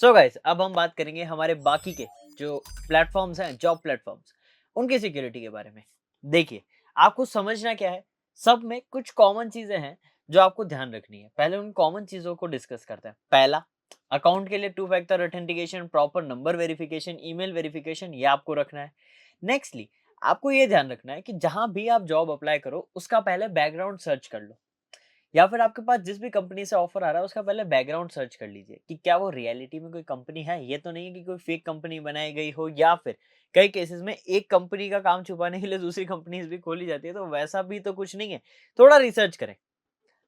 So guys अब हम बात करेंगे हमारे बाकी के जो प्लेटफॉर्म्स हैं, जॉब प्लेटफॉर्म्स, उनकी सिक्योरिटी के बारे में। देखिए, आपको समझना क्या है, सब में कुछ कॉमन चीजें हैं जो आपको ध्यान रखनी है। पहले उन कॉमन चीजों को डिस्कस करते हैं। पहला, अकाउंट के लिए two factor authentication, proper number verification, email verification, ये आपको रखना है। नेक्स्टली, आपको ये ध्यान रखना है कि जहां भी आप जॉब अप्लाई करो उसका पहले बैकग्राउंड सर्च कर लो, या फिर आपके पास जिस भी कंपनी से ऑफर आ रहा है उसका पहले बैकग्राउंड सर्च कर लीजिए कि क्या वो रियलिटी में कोई कंपनी है। ये तो नहीं है कि कोई फेक कंपनी बनाई गई हो, या फिर कई केसेस में एक कंपनी का काम छुपाने के लिए दूसरी कंपनीज भी खोली जाती है, तो वैसा भी तो कुछ नहीं है। थोड़ा रिसर्च करें।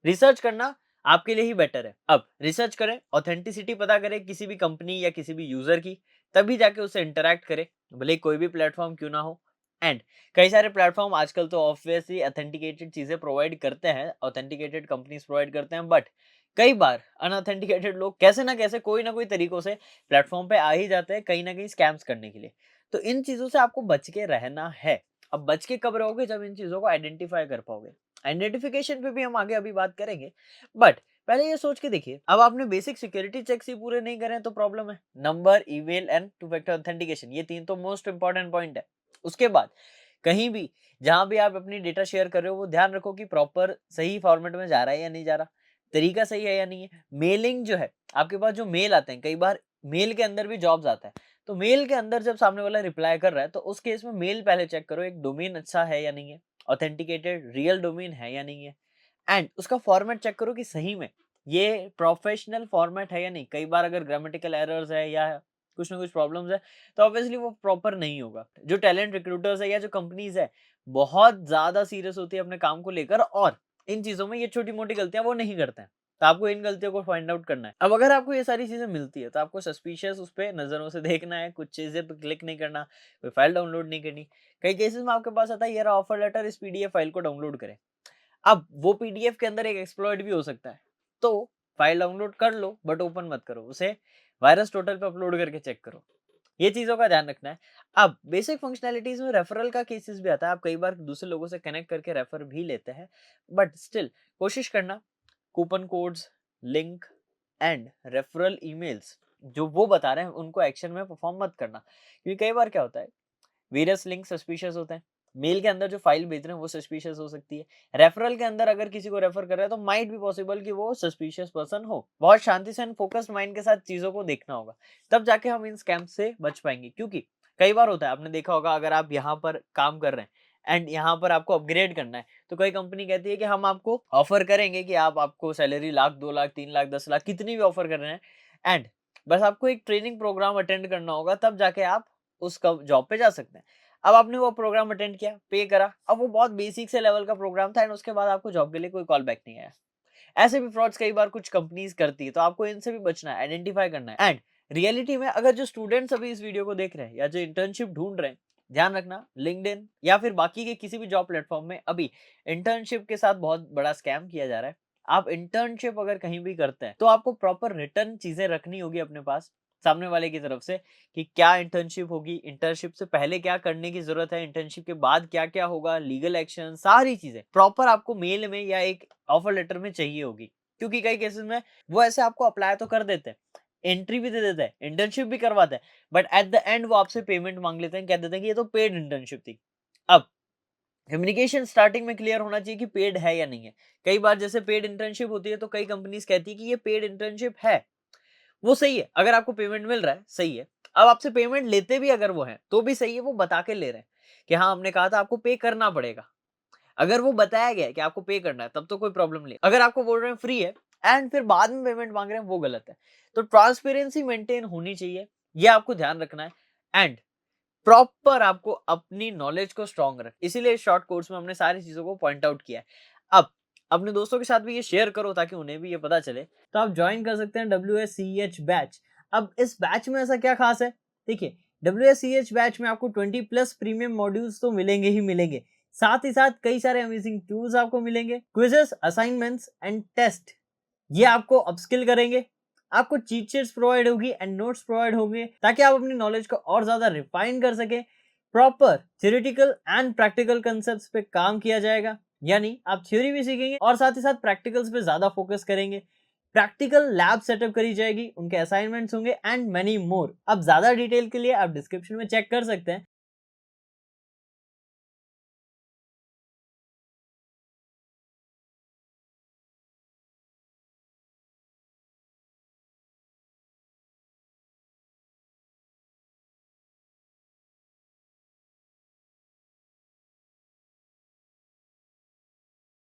रिसर्च करना आपके लिए ही बेटर है। अब रिसर्च करें, ऑथेंटिसिटी पता करें किसी भी कंपनी या किसी भी यूजर की, तभी जाके उससे इंटरैक्ट करें, भले कोई भी प्लेटफॉर्म क्यों ना हो। एंड कई सारे प्लेटफॉर्म आजकल तो ऑब्वियसली ऑथेंटिकेटेड चीजें प्रोवाइड करते हैं, ऑथेंटिकेटेड कंपनीज प्रोवाइड करते हैं, बट कई बार अनऑथेंटिकेटेड लोग कैसे ना कैसे कोई ना कोई तरीकों से प्लेटफॉर्म पे आ ही जाते हैं, कहीं ना कहीं स्कैम्स करने के लिए। तो इन चीजों से आपको बच के रहना है। अब बच के कब रहोगे? जब इन चीजों को आइडेंटिफाई कर पाओगे। आइडेंटिफिकेशन पे भी हम आगे अभी बात करेंगे, बट पहले ये सोच के देखिए, अब आपने बेसिक सिक्योरिटी चेक्स ही पूरे नहीं करे हैं तो प्रॉब्लम है। Number, email and two factor authentication, ये तीन तो मोस्ट इंपॉर्टेंट पॉइंट है। उसके बाद कहीं भी जहां भी आप अपनी डेटा शेयर कर रहे हो, वो ध्यान रखो कि प्रॉपर सही फॉर्मेट में जा रहा है या नहीं जा रहा, तरीका सही है या नहीं है। मेलिंग जो है, आपके पास जो मेल आते हैं, कई बार मेल के अंदर भी जॉब्स आता है, तो मेल के अंदर जब सामने वाला रिप्लाई कर रहा है तो उस केस में मेल पहले चेक करो, एक डोमेन अच्छा है या नहीं है, ऑथेंटिकेटेड रियल डोमेन है या नहीं है। एंड उसका फॉर्मेट चेक करो कि सही में ये प्रोफेशनल फॉर्मेट है या नहीं। कई बार अगर ग्रामेटिकल एरर्स है या कुछ ना कुछ प्रॉब्लम्स है, तो ऑब्वियसली वो प्रॉपर नहीं होगा। जो टैलेंट रिक्रूटर्स है या जो कंपनीज है, बहुत ज्यादा सीरियस होती है अपने काम को लेकर, और इन चीजों में ये छोटी मोटी गलतियां वो नहीं करते हैं। तो आपको इन गलतियों को फाइंड आउट करना है। अब अगर आपको ये सारी चीजें मिलती है तो आपको सस्पिशियस उस पे नजरों से देखना है, कुछ चीजें पे क्लिक नहीं करना, कोई फाइल डाउनलोड नहीं करनी। कई केसेस में आपके पास आता है, ये रहा ऑफर लेटर, इस पीडीएफ फाइल को डाउनलोड करें। अब वो पीडीएफ के अंदर एक एक्सप्लॉइट भी हो सकता है, तो फाइल डाउनलोड कर लो बट ओपन मत करो उसे, वायरस टोटल पे अपलोड करके चेक करो। ये चीजों का ध्यान रखना है। अब बेसिक फंक्शनैलिटीज में रेफरल का केसेस भी आता है। आप कई बार दूसरे लोगों से कनेक्ट करके रेफर भी लेते हैं, बट स्टिल कोशिश करना coupon codes, link and referral emails जो वो बता रहे हैं उनको एक्शन में परफॉर्म मत करना, क्योंकि कई बार क्या होता है, वेरियस लिंक सस्पिशियस होते हैं। मेल के अंदर जो फाइल भेज रहे हैं वो सस्पिशियस हो सकती है। रेफरल के अंदर अगर किसी को रेफर कर रहा है तो माइट बी पॉसिबल कि वो सस्पिशियस पर्सन हो। बहुत शांति से एंड फोकस्ड माइंड के साथ चीजों को देखना होगा, तब जाके हम इन स्कैम से बच पाएंगे। क्योंकि कई बार होता है, आपने देखा होगा, अगर आप यहाँ पर काम कर रहे हैं एंड यहाँ पर आपको अपग्रेड करना है, तो कोई कंपनी कहती है कि हम आपको ऑफर करेंगे कि आप आपको सैलरी लाख, 2 लाख, 3 लाख, 10 लाख, कितनी भी ऑफर कर रहे हैं, एंड बस आपको एक ट्रेनिंग प्रोग्राम अटेंड करना होगा, तब जाके आप उस जॉब पे जा सकते हैं। अब आपने वो प्रोग्राम अटेंड किया, पे करा, अब वो बहुत बेसिक से लेवल का प्रोग्राम था एंड उसके बाद आपको जॉब के लिए कोई कॉल बैक नहीं आया। ऐसे भी फ्रॉड्स कई बार कुछ कंपनीज करती है, तो आपको इनसे भी बचना है, आइडेंटिफाई करना है। एंड रियलिटी में अगर जो स्टूडेंट्स अभी इस वीडियो को देख रहे हैं या जो इंटर्नशिप ढूंढ रहे हैं, ध्यान रखना, लिंक्डइन या फिर बाकी के किसी भी जॉब प्लेटफॉर्म में अभी इंटर्नशिप के साथ बहुत बड़ा स्कैम किया जा रहा है। आप इंटर्नशिप अगर कहीं भी करते हैं तो आपको प्रॉपर रिटर्न चीजें रखनी होगी अपने पास, सामने वाले की तरफ से, कि क्या इंटर्नशिप होगी, इंटर्नशिप से पहले क्या करने की जरूरत है, इंटर्नशिप के बाद क्या क्या होगा, लीगल एक्शन, सारी चीजें प्रॉपर आपको मेल में या एक ऑफर लेटर में चाहिए होगी। क्योंकि कई केसेस में वो ऐसे आपको अप्लाई तो कर देते हैं, एंट्री भी दे देते हैं, इंटर्नशिप भी करवाते हैं, बट एट द एंड वो आपसे पेमेंट मांग लेते हैं, कह देते हैं कि ये तो पेड इंटर्नशिप थी। अब कम्युनिकेशन स्टार्टिंग में क्लियर होना चाहिए कि पेड है या नहीं है। कई बार जैसे पेड इंटर्नशिप होती है तो कई कंपनीज कहती है कि ये पेड इंटर्नशिप है, वो सही है, अगर आपको पेमेंट मिल रहा है सही है। अब आपसे पेमेंट लेते भी अगर वो हैं तो भी सही है, वो बता के ले रहे हैं कि हाँ हमने कहा था आपको पे करना पड़ेगा। अगर वो बताया गया है कि आपको पे करना है तब तो कोई प्रॉब्लम नहीं। अगर आपको बोल रहे हैं फ्री है एंड फिर बाद में पेमेंट मांग रहे हैं, वो गलत है। तो ट्रांसपेरेंसी मेंटेन होनी चाहिए, ये आपको ध्यान रखना है। एंड प्रॉपर आपको अपनी नॉलेज को स्ट्रॉन्ग रख, इसीलिए इस शॉर्ट कोर्स में हमने सारी चीजों को पॉइंट आउट किया है। अब अपने दोस्तों के साथ भी ये शेयर करो ताकि उन्हें भी ये पता चले। तो आप ज्वाइन कर सकते हैं WSCH बैच। अब इस बैच में ऐसा क्या खास है? देखिए, WSCH बैच में आपको 20+ प्रीमियम मॉड्यूल्स तो मिलेंगे ही मिलेंगे, साथ ही साथ कई सारे अमेजिंग टूल्स आपको मिलेंगे, क्विजेस, असाइनमेंट्स एंड टेस्ट, ये आपको अपस्किल करेंगे। आपको चीट शीट्स प्रोवाइड होगी एंड नोट्स प्रोवाइड होंगे ताकि आप अपनी नॉलेज को और ज्यादा रिफाइन कर सके। Proper theoretical and practical concepts पे काम किया जाएगा, यानी आप थ्योरी भी सीखेंगे और साथ ही साथ प्रैक्टिकल्स पे ज्यादा फोकस करेंगे। प्रैक्टिकल लैब सेटअप करी जाएगी, उनके असाइनमेंट्स होंगे एंड मेनी मोर। अब ज़्यादा डिटेल के लिए आप डिस्क्रिप्शन में चेक कर सकते हैं